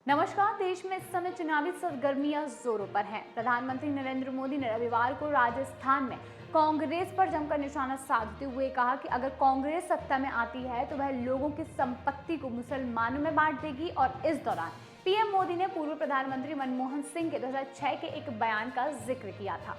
नमस्कार। देश में इस समय चुनावी सरगर्मियां जोरों पर हैं। प्रधानमंत्री नरेंद्र मोदी ने रविवार को राजस्थान में कांग्रेस पर जमकर निशाना साधते हुए कहा कि अगर कांग्रेस सत्ता में आती है तो वह लोगों की संपत्ति को मुसलमानों में बांट देगी। और इस दौरान पीएम मोदी ने पूर्व प्रधानमंत्री मनमोहन सिंह के 2006 के एक बयान का जिक्र किया था।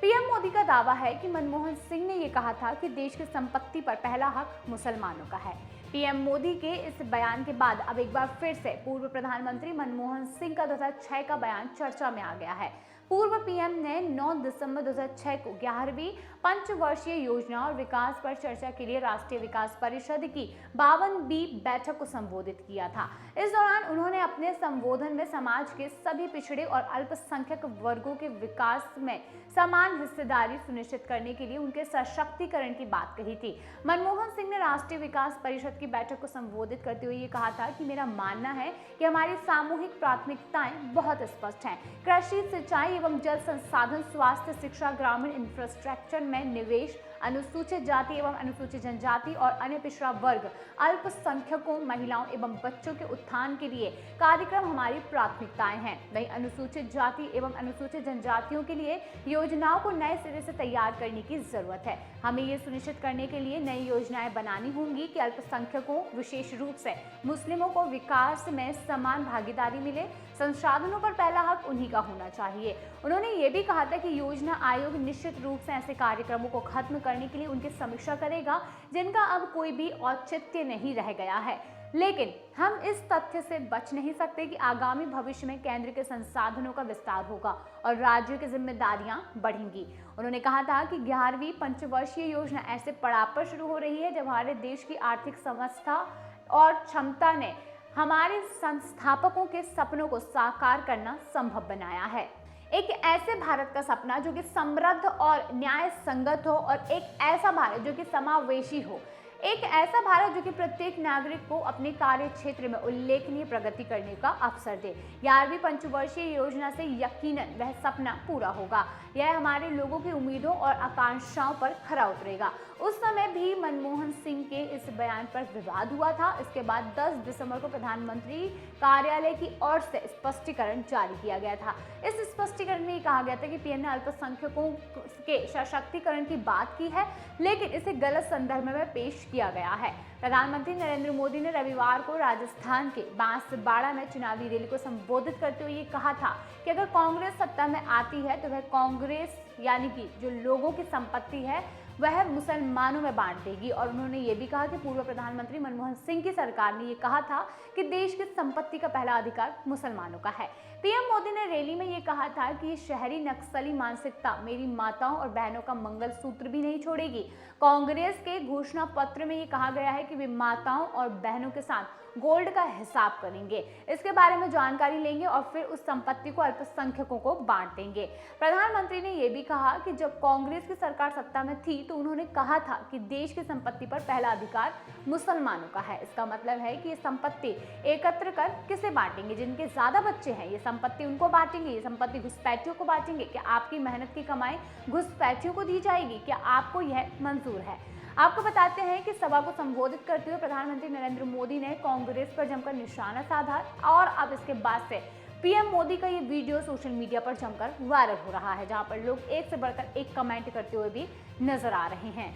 पीएम मोदी का दावा है कि मनमोहन सिंह ने यह कहा था कि देश की संपत्ति पर पहला हक मुसलमानों का है। पीएम मोदी के इस बयान के बाद अब एक बार फिर से पूर्व प्रधानमंत्री मनमोहन सिंह का 2006 का बयान चर्चा में आ गया है। पूर्व पीएम ने 9 दिसंबर 2006 को 11वीं पंचवर्षीय योजना और विकास पर चर्चा के लिए राष्ट्रीय विकास परिषद की 52वीं बैठक को संबोधित किया था। इस दौरान उन्होंने अपने संबोधन में समाज के सभी पिछड़े और अल्पसंख्यक वर्गों के विकास में समान हिस्सेदारी सुनिश्चित करने के लिए उनके सशक्तिकरण की बात कही थी। मनमोहन सिंह ने राष्ट्रीय विकास परिषद की बैठक को संबोधित करते हुए ये कहा था कि मेरा मानना है कि हमारी सामूहिक प्राथमिकताएं बहुत स्पष्ट हैं। कृषि, सिंचाई एवं जल संसाधन, स्वास्थ्य, शिक्षा, ग्रामीण इंफ्रास्ट्रक्चर में निवेश, अनुसूचित जाति एवं अनुसूचित जनजाति और अन्य पिछड़ा वर्ग, अल्पसंख्यकों, महिलाओं एवं बच्चों के उत्थान के लिए कार्यक्रम हमारी प्राथमिकताएं हैं। वहीं अनुसूचित जाति एवं अनुसूचित जनजातियों के लिए योजनाओं को नए सिरे से तैयार करने की जरूरत है। हमें ये सुनिश्चित करने के लिए नई योजनाएं बनानी होंगी कि अल्पसंख्यकों, विशेष रूप से मुस्लिमों को विकास में समान भागीदारी मिले। संसाधनों पर पहला हक उन्हीं का होना चाहिए। उन्होंने ये भी कहा था कि योजना आयोग निश्चित रूप से ऐसे कार्यक्रमों को खत्म करने के लिए उनकी समीक्षा करेगा जिनका अब कोई भी औचित्य नहीं रह गया है। लेकिन हम इस तथ्य से बच नहीं सकते कि आगामी भविष्य में केंद्र के संसाधनों का विस्तार होगा और राज्यों की जिम्मेदारियां बढ़ेंगी। उन्होंने कहा था कि 11वीं पंचवर्षीय योजना ऐसे पड़ाव पर शुरू हो रही है जब हमारे देश की आर्थिक समस्या और क्षमता ने हमारे संस्थापकों के सपनों को साकार करना संभव बनाया है। एक ऐसे भारत का सपना जो कि समृद्ध और न्याय संगत हो और एक ऐसा भारत जो कि समावेशी हो, एक ऐसा भारत जो कि प्रत्येक नागरिक को अपने कार्य क्षेत्र में उल्लेखनीय प्रगति करने का अवसर दे। 11वीं पंचवर्षीय योजना से यकीनन वह सपना पूरा होगा। यह हमारे लोगों की उम्मीदों और आकांक्षाओं पर खरा उतरेगा। उस समय भी मनमोहन सिंह के इस बयान पर विवाद हुआ था। इसके बाद 10 दिसंबर को प्रधानमंत्री कार्यालय की ओर से स्पष्टीकरण जारी किया गया था। इस स्पष्टीकरण में कहा गया था कि पीएम ने अल्पसंख्यकों के सशक्तिकरण की बात की है, लेकिन इसे गलत संदर्भ में पेश किया गया है। प्रधानमंत्री नरेंद्र मोदी ने रविवार को राजस्थान के बांसवाड़ा में चुनावी रैली को संबोधित करते हुए ये कहा था कि अगर कांग्रेस सत्ता में आती है तो वह कांग्रेस यानी कि जो लोगों की संपत्ति है वह मुसलमानों में बांट देगी। और उन्होंने ये भी कहा कि पूर्व प्रधानमंत्री मनमोहन सिंह की सरकार ने ये कहा था कि देश की संपत्ति का पहला अधिकार मुसलमानों का है। पीएम मोदी ने रैली में ये कहा था कि शहरी नक्सली मानसिकता मेरी माताओं और बहनों का मंगलसूत्र भी नहीं छोड़ेगी। कांग्रेस के घोषणा पत्र में ये कहा गया है कि वे माताओं और बहनों के साथ गोल्ड का हिसाब करेंगे, इसके बारे में जानकारी लेंगे और फिर उस संपत्ति को अल्पसंख्यकों को बांट देंगे। प्रधानमंत्री ने यह भी कहा कि जब कांग्रेस की सरकार सत्ता में थी तो उन्होंने कहा था कि देश की संपत्ति पर पहला अधिकार मुसलमानों का है। इसका मतलब है कि ये संपत्ति एकत्र कर किसे बांटेंगे? जिनके ज्यादा बच्चे हैं ये संपत्ति उनको बांटेंगे, ये संपत्ति घुसपैठियों को बांटेंगे। क्या आपकी मेहनत की कमाई घुसपैठियों को दी जाएगी? क्या आपको यह मंजूर है? आपको बताते हैं कि सभा को संबोधित करते हुए प्रधानमंत्री नरेंद्र मोदी ने कांग्रेस पर जमकर निशाना साधा और अब इसके बाद से पीएम मोदी का ये वीडियो सोशल मीडिया पर जमकर वायरल हो रहा है, जहां पर लोग एक से बढ़कर एक कमेंट करते हुए भी नजर आ रहे हैं।